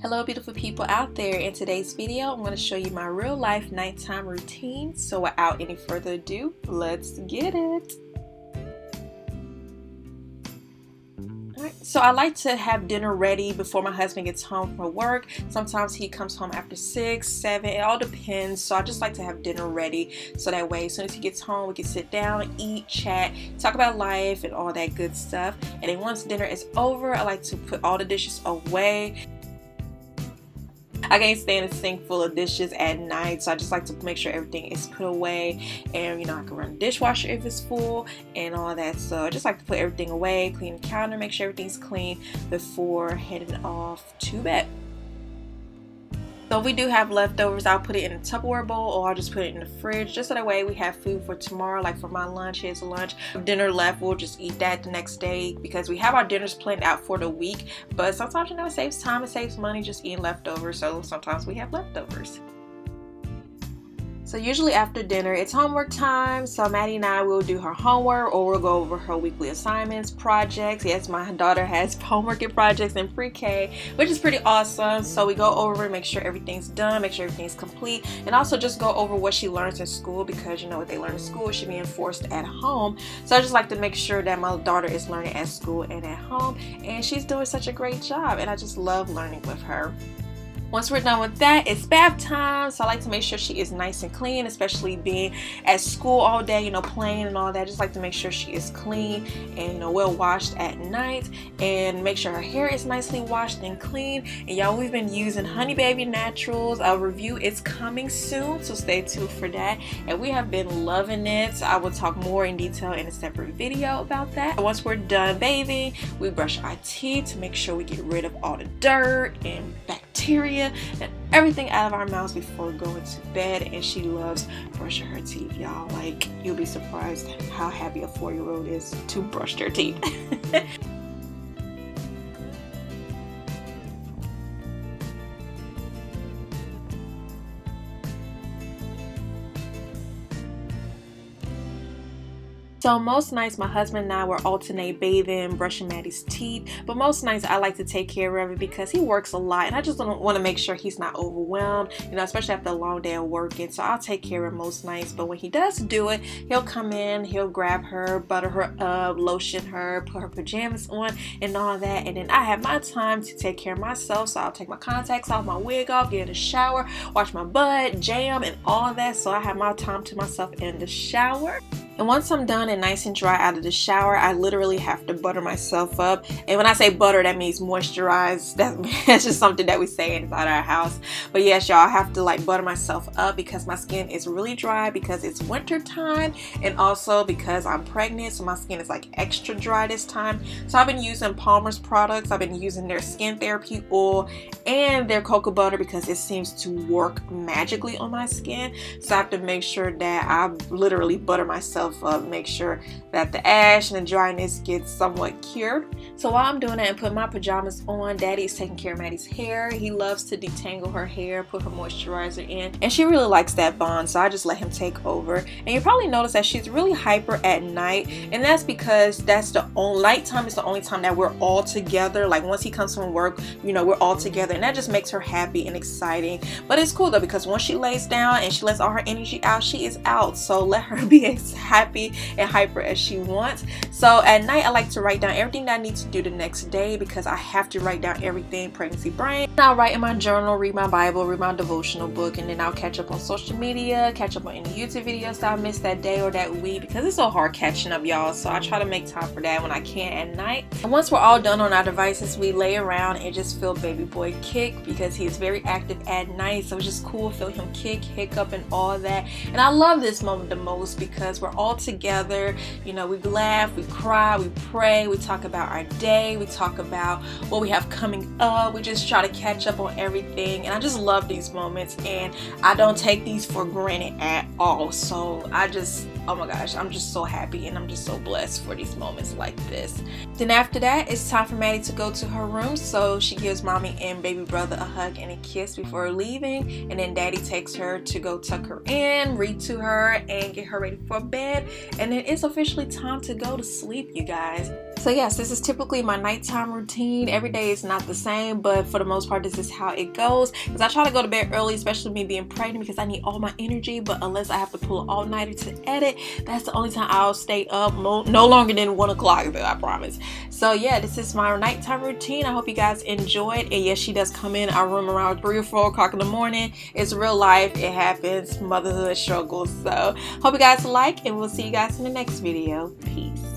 Hello beautiful people out there. In today's video I'm going to show you my real life nighttime routine. So without any further ado, let's get it. Alright, so I like to have dinner ready before my husband gets home from work. Sometimes he comes home after 6, 7, it all depends. So I just like to have dinner ready so that way as soon as he gets home we can sit down, eat, chat, talk about life and all that good stuff. And then once dinner is over, I like to put all the dishes away. I can't stand a sink full of dishes at night, so I just like to make sure everything is put away, and I can run the dishwasher if it's full and all that. So I just like to put everything away, clean the counter, make sure everything's clean before heading off to bed. So if we do have leftovers, I'll put it in a Tupperware bowl or I'll just put it in the fridge just so that way we have food for tomorrow. Like for my lunch, here's lunch. Dinner left, we'll just eat that the next day because we have our dinners planned out for the week. But sometimes it saves time, it saves money just eating leftovers. So sometimes we have leftovers. So usually after dinner, it's homework time. So Maddie and I will do her homework or we'll go over her weekly assignments, projects. Yes, my daughter has homework and projects in pre-K, which is pretty awesome. So we go over and make sure everything's done, make sure everything's complete, and also just go over what she learns in school because what they learn in school should be enforced at home. So I just like to make sure that my daughter is learning at school and at home, and she's doing such a great job, and I just love learning with her. Once we're done with that, it's bath time. So I like to make sure she is nice and clean, especially being at school all day, playing and all that. Just like to make sure she is clean and, well washed at night, and make sure her hair is nicely washed and clean. And y'all, we've been using Honey Baby Naturals. A review is coming soon, so stay tuned for that. And we have been loving it. So I will talk more in detail in a separate video about that. Once we're done bathing, we brush our teeth to make sure we get rid of all the dirt and bacteria and everything out of our mouths before going to bed. And she loves brushing her teeth, y'all. Like, you'll be surprised how happy a 4-year-old is to brush their teeth. So most nights my husband and I will alternate bathing, brushing Maddie's teeth, but most nights I like to take care of it because he works a lot and I just don't want to make sure he's not overwhelmed, especially after a long day of working. So I'll take care of him most nights, but when he does do it, he'll come in, he'll grab her, butter her up, lotion her, put her pajamas on and all that, and then I have my time to take care of myself. So I'll take my contacts off, my wig off, get in the shower, wash my butt, jam and all that. So I have my time to myself in the shower. And once I'm done and nice and dry out of the shower, I literally have to butter myself up. And when I say butter, that means moisturize. That's just something that we say inside our house. But yes, y'all, I have to butter myself up because my skin is really dry because it's winter time, and also because I'm pregnant, so my skin is extra dry this time. So I've been using Palmer's products. I've been using their skin therapy oil and their cocoa butter because it seems to work magically on my skin. So I have to make sure that I literally butter myself up, make sure that the ash and the dryness gets somewhat cured. So while I'm doing that and putting my pajamas on, Daddy is taking care of Maddie's hair. He loves to detangle her hair, put her moisturizer in, and she really likes that bond, so I just let him take over. And you probably notice that she's really hyper at night, and that's because nighttime is the only time that we're all together. Like once he comes from work, we're all together, and that just makes her happy and exciting. But it's cool though because once she lays down and she lets all her energy out, she is out. So let her be happy and hyper as she wants. So at night I like to write down everything that I need to do the next day because I have to write down everything, pregnancy brain. I'll write in my journal, read my Bible, read my devotional book, and then I'll catch up on social media, catch up on any YouTube videos that I missed that day or that week because it's so hard catching up, y'all. So I try to make time for that when I can at night. And once we're all done on our devices, we lay around and just feel baby boy kick because he's very active at night. So it's just cool feeling him kick, hiccup, and all that. And I love this moment the most because we're all together. We laugh, we cry, we pray, we talk about our day, we talk about what we have coming up. We just try to catch up on everything, and I just love these moments, and I don't take these for granted at all. So I just oh my gosh, I'm just so happy and I'm just so blessed for these moments like this. Then after that, it's time for Maddie to go to her room, so she gives mommy and baby brother a hug and a kiss before leaving, and then daddy takes her to go tuck her in, read to her, and get her ready for bed, and then it's officially time to go to sleep, you guys. So yes, this is typically my nighttime routine. Every day is not the same, but for the most part this is how it goes, because I try to go to bed early, especially me being pregnant, because I need all my energy. But unless I have to pull an all-nighter to edit, that's the only time I'll stay up no longer than 1 o'clock, though, I promise. So yeah, this is my nighttime routine. I hope you guys enjoyed. And yes, she does come in our room around 3 or 4 o'clock in the morning. It's real life, it happens, motherhood struggles. So hope you guys like, and we'll see you guys in the next video. Peace.